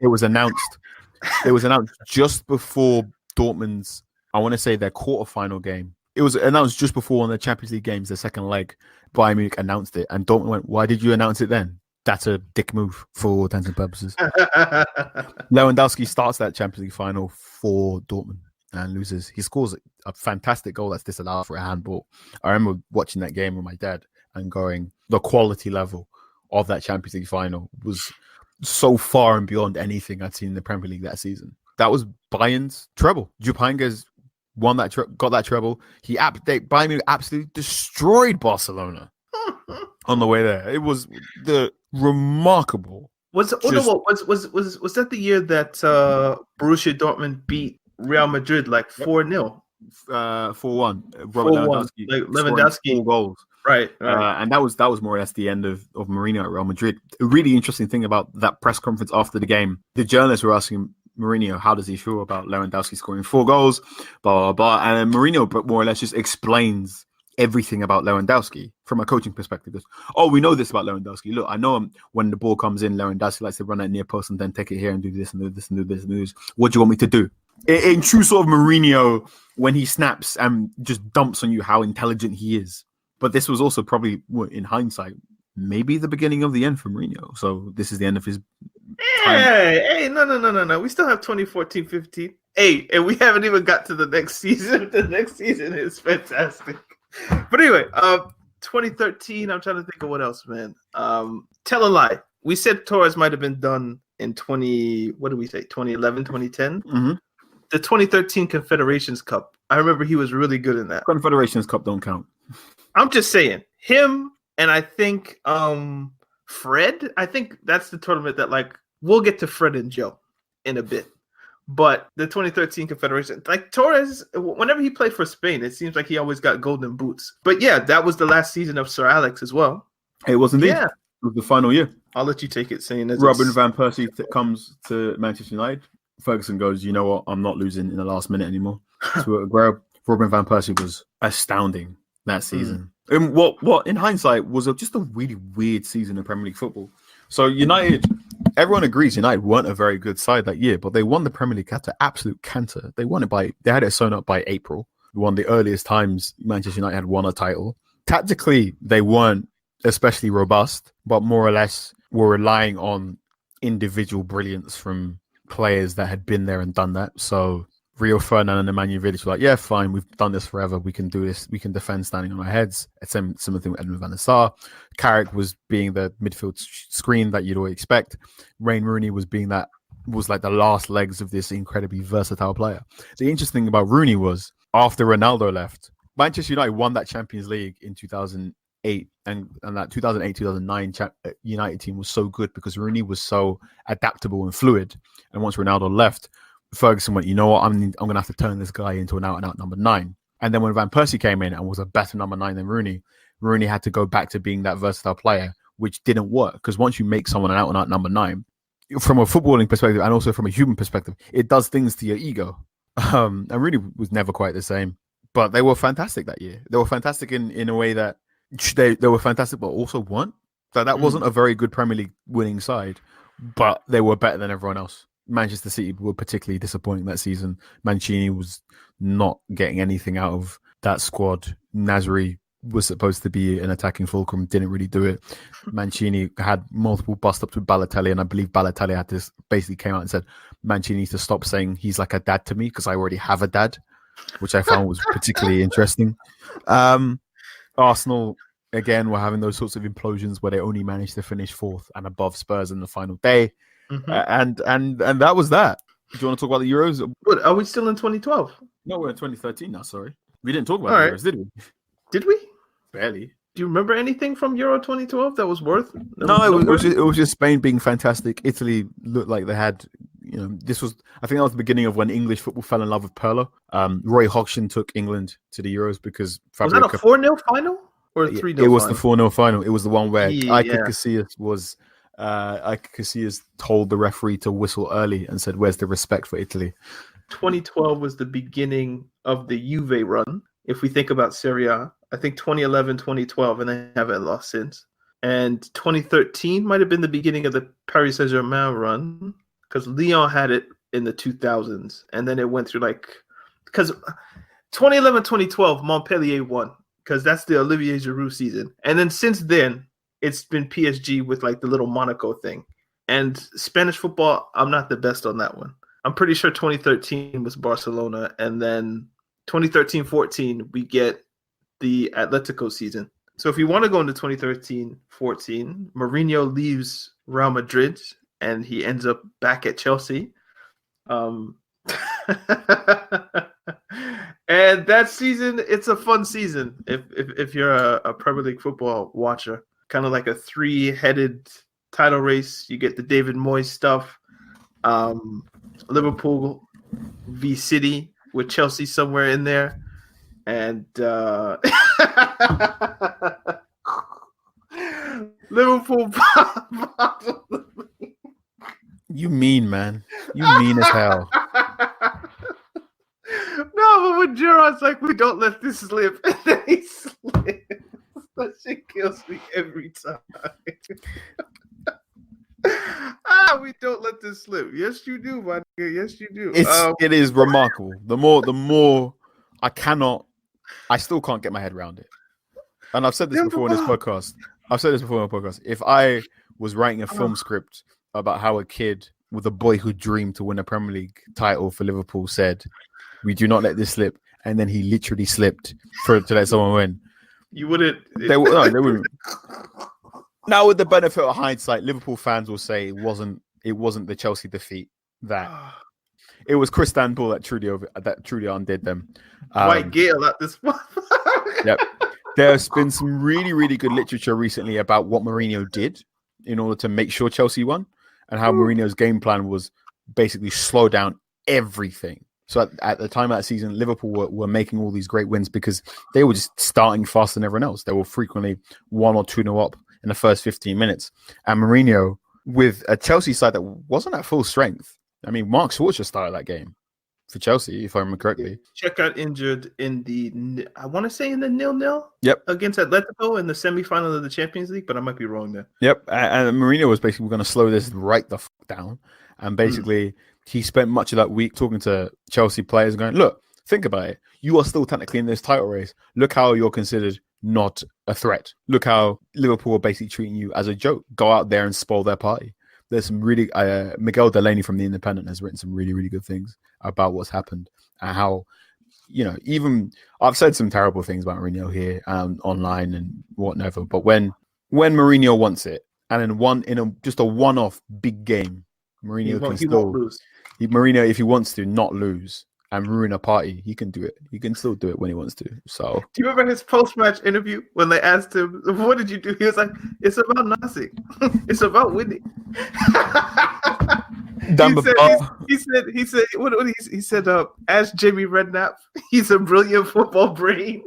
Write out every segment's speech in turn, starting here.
It was announced. It was announced just before Dortmund's, I want to say, their quarterfinal game. It was announced just before one of the Champions League games, the second leg. Bayern Munich announced it, and Dortmund went, "Why did you announce it then?" That's a dick move for all intents and purposes. Lewandowski starts that Champions League final for Dortmund and loses. He scores a fantastic goal that's disallowed for a handball. I remember watching that game with my dad and going, the quality level of that Champions League final was so far and beyond anything I'd seen in the Premier League that season. That was Bayern's treble. Jupp Heynckes won that, got that treble. Bayern Munich absolutely destroyed Barcelona on the way there. It was the remarkable. Was that the year that Borussia Dortmund beat Real Madrid like 4-0? 4-1. Lewandowski 4 goals. Right. And that was more or less the end of Mourinho at Real Madrid. A really interesting thing about that press conference after the game, the journalists were asking Mourinho, how does he feel about Lewandowski scoring 4 goals, blah, blah, blah. And then Mourinho more or less just explains everything about Lewandowski from a coaching perspective. Goes, oh, we know this about Lewandowski. Look, I know him when the ball comes in, Lewandowski likes to run at near post and then take it here and do this and do this and do this and do this. What do you want me to do? In true sort of Mourinho, when he snaps and just dumps on you how intelligent he is. But this was also probably, in hindsight, maybe the beginning of the end for Mourinho. So this is the end of his time. Hey, no. We still have 2014-15. Hey, and we haven't even got to the next season. The next season is fantastic. But anyway, 2013, I'm trying to think of what else, man. Tell a lie. We said Torres might have been done in 2011, 2010? Mm-hmm. The 2013 Confederations Cup. I remember he was really good in that. Confederations Cup don't count. I'm just saying, him and I think Fred. I think that's the tournament that, like, we'll get to Fred and Joe in a bit. But the 2013 Confederation, like Torres, whenever he played for Spain, it seems like he always got golden boots. But yeah, that was the last season of Sir Alex as well. It was indeed. Yeah. It was the final year. I'll let you take it, saying as Robin van Persie comes to Manchester United. Ferguson goes, you know what? I'm not losing in the last minute anymore. So Robin van Persie was astounding that season. And what in hindsight was just a really weird season in Premier League football. So United, everyone agrees United weren't a very good side that year, but they won the Premier League at an absolute canter. They had it sewn up by April. One of the earliest times Manchester United had won a title. Tactically, they weren't especially robust, but more or less were relying on individual brilliance from players that had been there and done that. So Rio Ferdinand and Nemanja Vidic were like, yeah, fine, we've done this forever. We can do this. We can defend standing on our heads. It's similar thing with Edmund van der Sar. Carrick was being the midfield screen that you'd always expect. Wayne Rooney was like the last legs of this incredibly versatile player. The interesting thing about Rooney was after Ronaldo left, Manchester United won that Champions League in 2008, and that 2008-2009 United team was so good because Rooney was so adaptable and fluid. And once Ronaldo left, Ferguson went, you know what, I'm going to have to turn this guy into an out-and-out number 9. And then when Van Persie came in and was a better number 9 than Rooney had to go back to being that versatile player, which didn't work. Because once you make someone an out-and-out number 9, from a footballing perspective and also from a human perspective, it does things to your ego. And Rooney was never quite the same. But they were fantastic that year. They were fantastic in a way that they were fantastic, but also weren't. So that wasn't a very good Premier League winning side, but they were better than everyone else. Manchester City were particularly disappointing that season. Mancini was not getting anything out of that squad. Nasri was supposed to be an attacking fulcrum, didn't really do it. Mancini had multiple bust-ups with Balotelli, and I believe Balotelli had this, basically came out and said, Mancini needs to stop saying he's like a dad to me because I already have a dad, which I found was particularly interesting. Arsenal, again, were having those sorts of implosions where they only managed to finish 4th and above Spurs in the final day. And that was that. Do you want to talk about the Euros? What, are we still in 2012? No, we're in 2013 now, sorry. We didn't talk about the Euros, did we? Did we? Barely. Do you remember anything from Euro 2012 that was worth? It was just Spain being fantastic. Italy looked like they had, I think that was the beginning of when English football fell in love with Pirlo. Roy Hodgson took England to the Euros because was that a 4-0 final or a 3-0 final? It was the 4-0 final. It was the one where Iker Casillas told the referee to whistle early and said, where's the respect for Italy? 2012 was the beginning of the Juve run. If we think about Serie A, I think 2011, 2012, and they haven't lost since. And 2013 might have been the beginning of the Paris Saint-Germain run. because Lyon had it in the 2000s, and then it went through because 2011, 2012, Montpellier won because that's the Olivier Giroud season, and then since then it's been PSG with the little Monaco thing. And Spanish football, I'm not the best on that one. I'm pretty sure 2013 was Barcelona, and then 2013-14 we get the Atletico season. So if you want to go into 2013-14, Mourinho leaves Real Madrid and he ends up back at Chelsea. And that season, it's a fun season if you're a Premier League football watcher. Kind of like a 3-headed title race. You get the David Moyes stuff. Liverpool v City with Chelsea somewhere in there. And Liverpool. You mean, man. You mean as hell. No, but when Gerrard's like, we don't let this slip, and then he slips. That shit kills me every time. We don't let this slip. Yes, you do, my nigga. Yes, you do. It is remarkable. The more I still can't get my head around it. And I've said this before in this podcast. If I was writing a film script about how a kid with a boyhood dream to win a Premier League title for Liverpool said, "We do not let this slip," and then he literally slipped to let someone win, you wouldn't. They wouldn't. Now, with the benefit of hindsight, Liverpool fans will say it wasn't the Chelsea defeat that it was Cristiano that truly undid them. White Gale at this point. Yep. There's been some really, really good literature recently about what Mourinho did in order to make sure Chelsea won, and how Mourinho's game plan was basically slow down everything. So at the time of that season, Liverpool were making all these great wins because they were just starting faster than everyone else. They were frequently 1 or 2-0 up in the first 15 minutes. And Mourinho, with a Chelsea side that wasn't at full strength. I mean, Mark Schwarzer started that game for Chelsea, if I remember correctly. Check got injured in the 0-0. Yep. Against Atletico in the semifinal of the Champions League, but I might be wrong there. Yep. And Mourinho was basically going to slow this right the fuck down. And basically, he spent much of that week talking to Chelsea players and going, look, think about it. You are still technically in this title race. Look how you're considered not a threat. Look how Liverpool are basically treating you as a joke. Go out there and spoil their party. There's some really Miguel Delaney from The Independent has written some really, really good things about what's happened and how, even I've said some terrible things about Mourinho here online and whatever, but when Mourinho wants it and in just a one-off big game, Mourinho won't lose. Mourinho, if he wants to not lose and ruin a party, he can do it. He can still do it when he wants to. So, do you remember his post-match interview when they asked him, "What did you do?" He was like, "It's about nothing. It's about winning." He said, "Ask Jamie Redknapp. He's a brilliant football brain."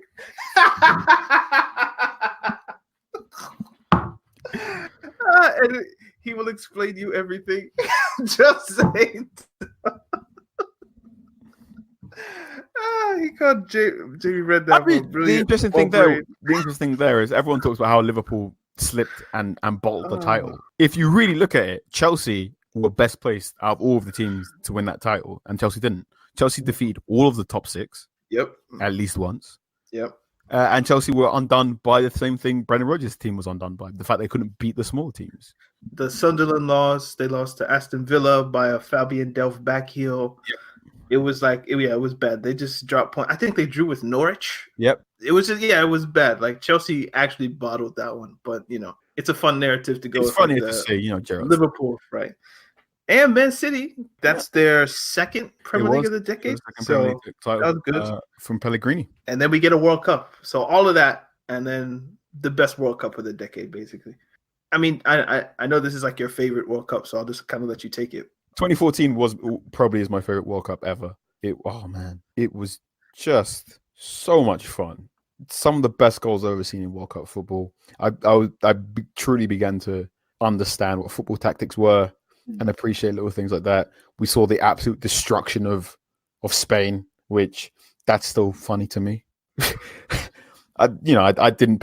And he will explain you everything. Just saying. He called Jamie Redknapp. The interesting thing there is everyone talks about how Liverpool slipped and bottled the title. If you really look at it, Chelsea were best placed out of all of the teams to win that title, and Chelsea didn't. Chelsea defeated all of the top 6. Yep. At least once. Yep. And Chelsea were undone by the same thing Brendan Rodgers' team was undone by, the fact they couldn't beat the small teams. The Sunderland lost. They lost to Aston Villa by a Fabian Delph back heel. Yep. It was it was bad. They just dropped points. I think they drew with Norwich. Yep. It was it was bad. Chelsea actually bottled that one, but it's a fun narrative to go. It's funny to see, Gerrard. Liverpool, right? And Man City, that's their second Premier League of the decade. So that was good from Pellegrini. And then we get a World Cup. So all of that, and then the best World Cup of the decade, basically. I mean, I know this is your favorite World Cup, so I'll just kind of let you take it. 2014 was probably my favorite World Cup ever. It was just so much fun. Some of the best goals I've ever seen in World Cup football. I truly began to understand what football tactics were and appreciate little things like that. We saw the absolute destruction of Spain, which that's still funny to me. I didn't